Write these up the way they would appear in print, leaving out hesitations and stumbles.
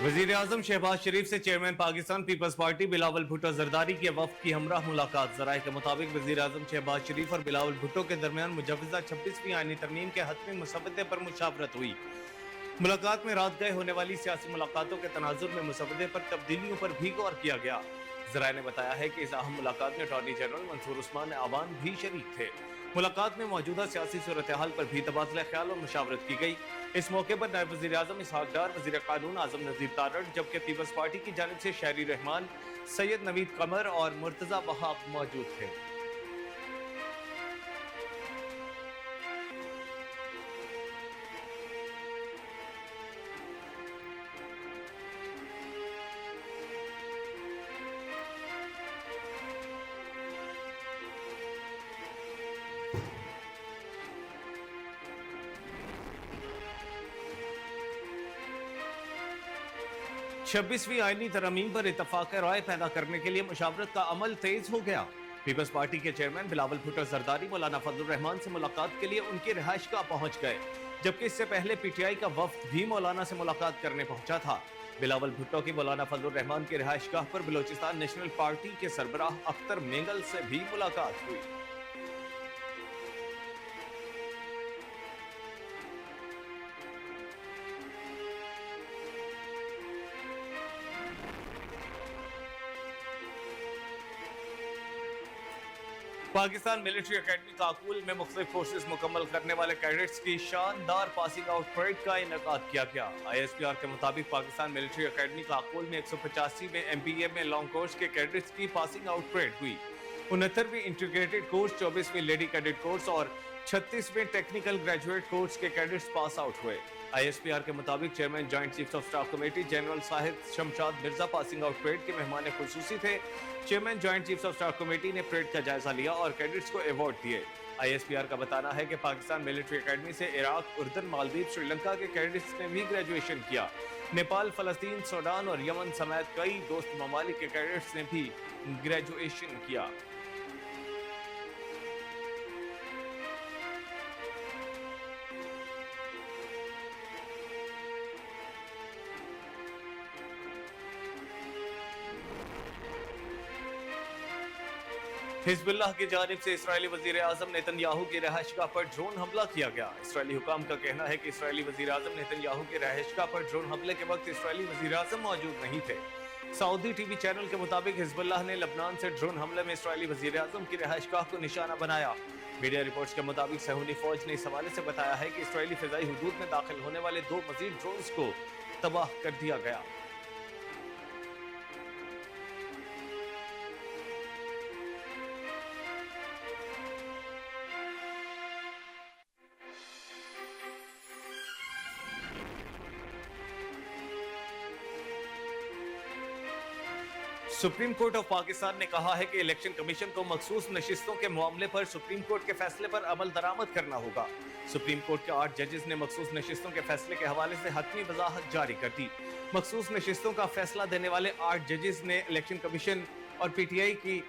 वजीर आजम शहबाज शरीफ से chairman Pakistan Peoples Party Bilawal Bhutto Zardari के वफ्द की हमराह मुलाकात। जराये के मुताबिक वजीर आजम शहबाज शरीफ और बिलावल भुट्टो के दरमियान मुजव्वज़ा 26वीं आईनी तरमीम के हतमी मुसवदे पर मुशावरत हुई। मुलाकात में रात गए होने वाली सियासी मुलाकातों के तनाजुर में मुसवदे पर तब्दीलियों पर भी गौर किया गया। जराये ने बताया है कि इस अहम मुलाकात में अटॉर्नी जनरल मंसूर उस्मान आवान भी शरीक थे। मुलाकात में मौजूदा सियासी सूरत हाल पर भी तबादला ख्याल और मुशावरत की गई। इस मौके पर नायब वज़ीर आज़म इसहाक डार, वज़ीर कानून आज़म नज़ीर तारड़, जबकि पीपल्स पार्टी की जानिब से शहरी रहमान, सैयद नवीद कमर और मुर्तज़ा वहाब मौजूद थे। 26वीं आईनी तरमीम पर इत्तफाक राय पैदा करने के लिए मुशावरत का अमल तेज हो गया। पीपल्स पार्टी के चेयरमैन बिलावल भुट्टो जरदारी मौलाना फजलुर रहमान से मुलाकात के लिए उनकी रिहाइशगाह पहुंच गए, जबकि इससे पहले पीटीआई का वफ्द भी मौलाना से मुलाकात करने पहुंचा था। बिलावल भुट्टो की मौलाना फजलुर रहमान की रिहाइशगाह पर बलोचिस्तान नेशनल पार्टी के सरबराह अख्तर मेंगल से भी मुलाकात हुई। पाकिस्तान मिलिट्री अकेडमी काकुल में मुख्तलिफ कोर्सेज मुकम्मल करने वाले कैडेट्स की शानदार पासिंग आउट परेड का इनेकाद किया गया। ISPR के मुताबिक पाकिस्तान मिलिट्री अकेडमी काकुल में 185वें MBA में लॉन्ग कोर्स के कैडेट्स की पासिंग आउट परेड हुई। 69वें इंटीग्रेटेड कोर्स, 24वें लेडी कैडेट कोर्स और 36वें टेक्निकल ग्रेजुएट कोर्स के कैडेट्स पास आउट हुए। ISPR के मुताबिक chairman joint chiefs of staff committee general साहिब Shamshad Mirza passing out parade के मेहमान खुसूसी थे। Chairman joint chiefs of staff committee ने परेड का जायजा लिया और कैडेट्स को अवार्ड दिए। ISPR का बताना है कि पाकिस्तान मिलिट्री अकेडमी से इराक, उर्दन, मालदीव, श्रीलंका के कैडेट्स ने भी ग्रेजुएशन किया। नेपाल, फलस्तीन, सूडान और यमन समेत कई दोस्त ममालिक के कैडेट्स ने भी ग्रेजुएशन किया। हिजबुल्लाह की जानिब से इस्राएली वजीर आजम नेतन्याहू की रहायशगाह पर ड्रोन हमला किया गया। इस्राएली हुकाम का कहना है कि इस्राएली वजीर आजम नेतन्याहू की रहायशगाह पर ड्रोन हमले के वक्त इस्राएली वजीर आजम मौजूद नहीं थे। सऊदी टीवी चैनल के मुताबिक हिजबुल्लाह ने लबनान से ड्रोन हमले में इस्राएली वजीर आजम की रहायशगाह को निशाना बनाया। मीडिया रिपोर्ट्स के मुताबिक सहूनी फौज ने इस हवाले से बताया है कि इस्राएली फिजाई हुदूद में दाखिल होने वाले 2 मजीद ड्रोन्स को तबाह कर दिया गया। सुप्रीम कोर्ट ऑफ पाकिस्तान ने कहा है कि इलेक्शन कमीशन को मखसूस नशिस्तों के मामले पर सुप्रीम कोर्ट के फैसले पर अमल दरामद करना होगा। सुप्रीम कोर्ट के 8 जजेस ने मखसूस नशिस्तों के फैसले के हवाले से हतमी वजाहत जारी कर दी। मखसूस नशिस्तों का फैसला देने वाले 8 जजेस ने इलेक्शन कमीशन और PTI की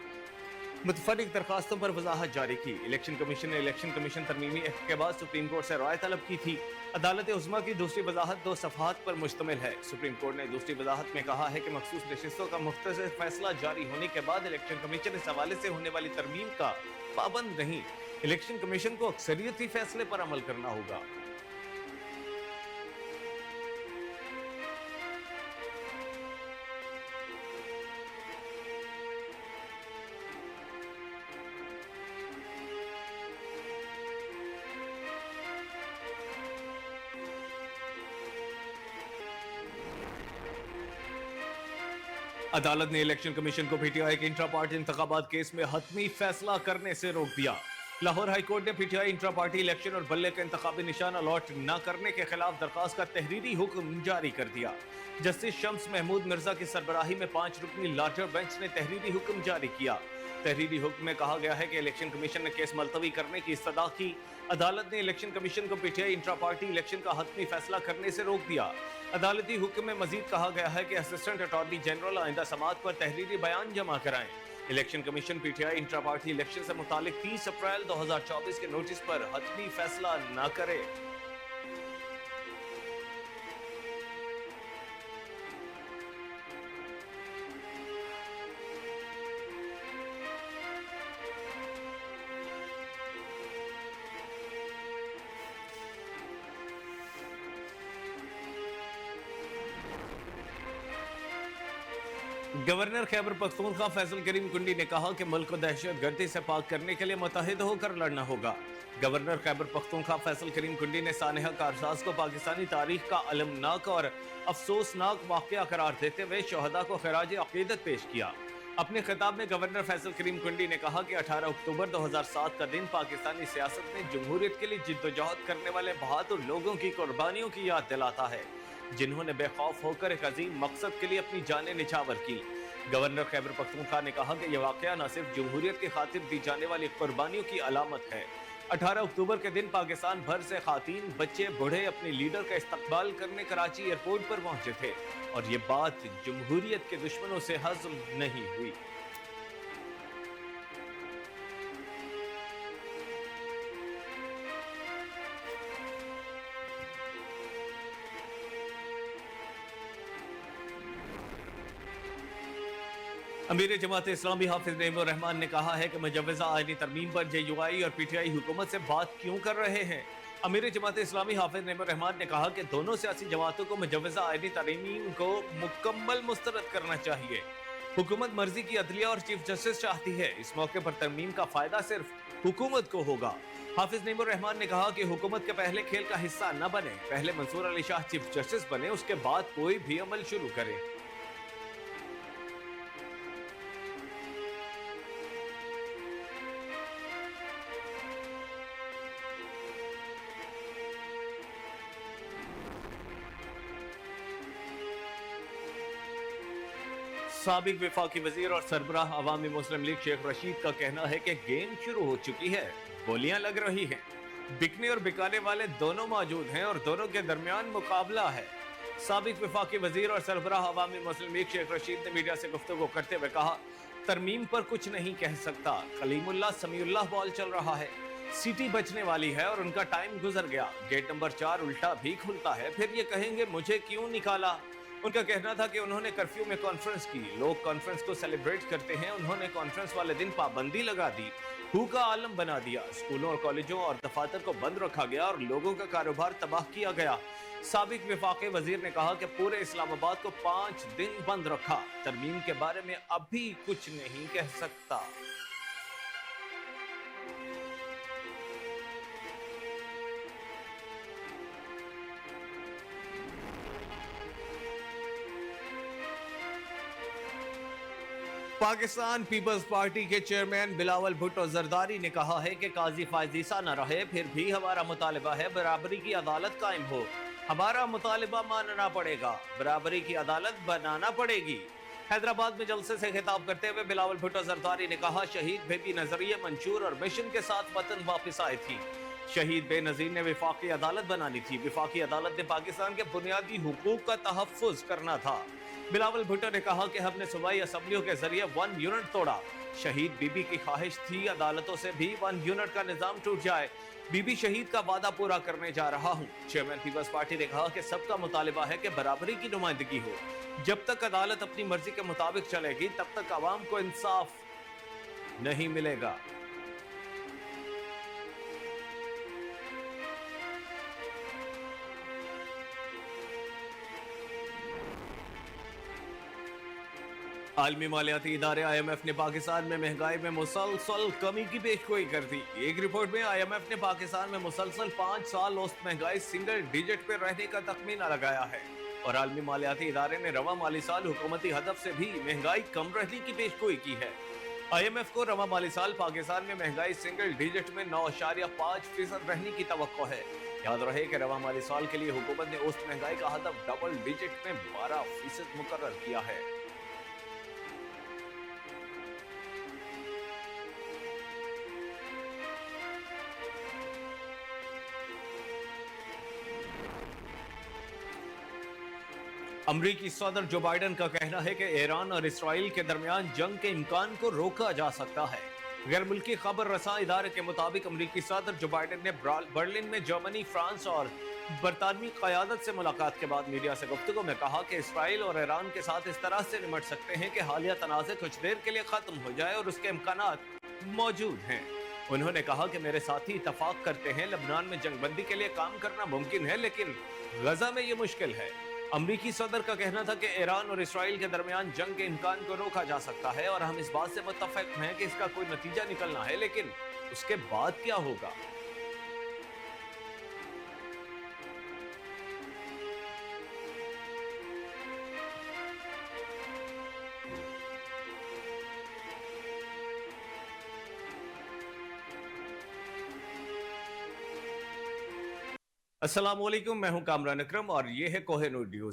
मुतफरिक दरखास्तों पर वजाहत जारी की। इलेक्शन कमीशन ने इलेक्शन कमीशन तरमीमी एक्ट के बाद सुप्रीम कोर्ट से राय तलब की थी। अदालत उज़्मा की दूसरी वजाहत 2 सफ़हात पर मुश्तमिल है। सुप्रीम कोर्ट ने दूसरी वजाहत में कहा है कि मखसूस नशिस्तों का मुख्तसर फैसला जारी होने के बाद इलेक्शन कमीशन इस हवाले से होने वाली तरमीम का पाबंद नहीं। इलेक्शन कमीशन को अक्सरियती फैसले पर अमल करना होगा। अदालत ने इलेक्शन कमीशन को PTI के इंट्रा पार्टी इंतखाबात केस में हतमी फैसला करने से रोक दिया। लाहौर हाई कोर्ट ने PTI इंट्रा पार्टी इलेक्शन और बल्ले का इंतखाबी निशान अलॉट न करने के खिलाफ दरखास्त का तहरीरी हुक्म जारी कर दिया। जस्टिस शम्स महमूद मिर्जा की सरबराही में 5 रुकनी लार्जर बेंच ने तहरीरी हुक्म जारी किया। तहरीरी हुक्म में कहा गया है कि इलेक्शन कमीशन ने केस मुलतवी करने की इस्तदा की। अदालत ने इलेक्शन कमीशन को PTI इंट्रा पार्टी इलेक्शन का हतमी फैसला करने से रोक दिया। अदालती हुक्म में मजीद कहा गया है कि असिस्टेंट अटॉर्नी जनरल आइंदा समाअत पर तहरीरी बयान जमा कराएं। Election commission PTI intra party election से मुतालिक 30 अप्रैल 2024 के नोटिस पर हतमी फैसला न करे। गवर्नर खैबर पख्तूनख्वा फैसल करीम कुंडी ने कहा कि मुल्क को दहशत गर्दी से पाक करने के लिए मुतहिद होकर लड़ना होगा। गवर्नर खैबर पख्तूनख्वा फैसल करीम कुंडी ने सानहा कारसाज को पाकिस्तानी तारीख का अलमनाक और अफसोसनाक वाक़या करार देते हुए शहदा को खराज अकीदत पेश किया। अपने खिताब में गवर्नर फैसल करीम कुंडी ने कहा कि 18 अक्टूबर 2007 का दिन पाकिस्तानी सियासत में जमहूरियत के लिए जिद्दोजहद करने वाले बहादुर लोगों की कुर्बानियों की याद दिलाता है, जिन्होंने बेखौफ होकर एक अजीम मकसद के लिए अपनी जानें निछावर की। गवर्नर खैबर पख्तूनख्वा ने कहा कि यह वाक़या न सिर्फ जमहूरियत की खातिर दी जाने वाली कुर्बानियों की अलामत है। 18 अक्टूबर के दिन पाकिस्तान भर से खातीन, बच्चे, बूढ़े अपने लीडर का इस्तकबाल करने कराची एयरपोर्ट पर पहुंचे थे और ये बात जमहूरियत के दुश्मनों से हज़म नहीं हुई। अमीर जमात इस्लामी हाफिज नईमुर रहमान ने कहा है कि मुजव्वज़ा आईनी तरमीम पर JUI और PTI हुकूमत से बात क्यों कर रहे हैं। अमीर जमात इस्लामी हाफिज नईमुर रहमान ने कहा कि दोनों सियासी जमातों को मुजव्वज़ा आईनी तरमीम को मुकम्मल मुस्तरद करना चाहिए। हुकूमत मर्जी की अदलिया और चीफ जस्टिस चाहती है। इस मौके पर तरमीम का फायदा सिर्फ हुकूमत को होगा। हाफिज नईमुर रहमान ने कहा कि हुकूमत के पहले खेल का हिस्सा न बने, पहले मंसूर अली शाह चीफ जस्टिस बने, उसके बाद कोई भी अमल शुरू करे। साबिक वफाकी वजीर और सरबराह अवामी मुस्लिम लीग शेख रशीद का कहना है कि गेम शुरू हो चुकी है, गोलियां लग रही हैं, बिकने और बिकाने वाले दोनों मौजूद हैं और दोनों के दरमियान मुकाबला है। साबिक वफाकी वजीर और सरबराह अवामी मुस्लिम लीग शेख रशीद ने मीडिया से गुफ्तगू करते हुए कहा, तरमीम पर कुछ नहीं कह सकता, कलीमुल्लाह समीउल्लाह बॉल चल रहा है, सीटी बचने वाली है और उनका टाइम गुजर गया। गेट नंबर 4 उल्टा भी खुलता है, फिर ये कहेंगे मुझे क्यों निकाला। उनका कहना था कि उन्होंने कर्फ्यू में कॉन्फ्रेंस की, लोग कॉन्फ्रेंस को सेलिब्रेट करते हैं, उन्होंने कॉन्फ्रेंस वाले दिन पाबंदी लगा दी, हू का आलम बना दिया, स्कूलों और कॉलेजों और दफातर को बंद रखा गया और लोगों का कारोबार तबाह किया गया। साबिक वफाकी वजीर ने कहा कि पूरे इस्लामाबाद को 5 दिन बंद रखा, तरमीम के बारे में अभी कुछ नहीं कह सकता। पाकिस्तान पीपल्स पार्टी के चेयरमैन बिलावल भुट्टो जरदारी ने कहा है कि काजी फायजीसा न रहे, फिर भी हमारा मुतालिबा है बराबरी की अदालत कायम हो। हमारा मुतालिबा मानना पड़ेगा, बराबरी की अदालत बनाना पड़ेगी। हैदराबाद में जलसे से खिताब करते हुए बिलावल भुट्टो जरदारी ने कहा, शहीद बेबी नजरिए मंशूर और मिशन के साथ वतन वापस आए थी। शहीद बेनजीर ने विफाकी अदालत बनानी थी, विफाकी अदालत ने पाकिस्तान के बुनियादी हुकूक का तहफ़्फ़ुज़ करना था। बिलावल भुट्टो ने कहा कि हमने सूबाई असम्बलियों के जरिए 1 यूनिट तोड़ा। शहीद बीबी की ख्वाहिश थी अदालतों से भी 1 यूनिट का निजाम टूट जाए। बीबी शहीद का वादा पूरा करने जा रहा हूँ। चेयरमैन पीपल्स पार्टी ने कहा कि सबका मुतालिबा है कि बराबरी की नुमाइंदगी हो। जब तक अदालत अपनी मर्जी के मुताबिक चलेगी तब तक आवाम को इंसाफ नहीं मिलेगा। आलमी मालियाती इदारे IMF ने पाकिस्तान में महंगाई में मुसलसल कमी की पेशगोई कर दी। एक रिपोर्ट में IMF ने पाकिस्तान में मुसलसल 5 साल औसत महंगाई सिंगल डिजिट पर रहने का तखमीना लगाया है और आलमी मालियाती इदारे ने रवा माली साल हुकूमती हदफ से भी महंगाई कम रहने की पेशगोई की है। IMF को रवा माली साल पाकिस्तान में महंगाई सिंगल डिजिट में 9.5% रहने की तवक्को है। याद रहे कि रवा माली साल के लिए हुकूमत ने औसत महंगाई का हदफ डबल डिजिट में 12% मुकर्रर किया है। अमरीकी सदर जो बाइडन का कहना है कि ईरान और इसराइल के दरमियान जंग के इम्कान को रोका जा सकता है। गैर मुल्की खबर रसां इदारे के मुताबिक अमरीकी सदर जो बाइडन ने बर्लिन में जर्मनी, फ्रांस और बरतानवी क़यादत से मुलाकात के बाद मीडिया से गुफ्तगू में कहा कि इसराइल और ईरान के साथ इस तरह से निमट सकते हैं कि हालिया तनाज़े कुछ देर के लिए ख़त्म हो जाए और उसके इम्कानात मौजूद हैं। उन्होंने कहा कि मेरे साथी इतफाक करते हैं, लबनान में जंगबंदी के लिए काम करना मुमकिन है लेकिन गजा में ये मुश्किल है। अमरीकी सदर का कहना था कि ईरान और इसराइल के दरमियान जंग के इम्कान को रोका जा सकता है और हम इस बात से मुत्तफिक हैं कि इसका कोई नतीजा निकलना है, लेकिन उसके बाद क्या होगा? अस्सलाम वालेकुम, मैं हूं कामरान अकरम और ये है कोहिनूर न्यूज।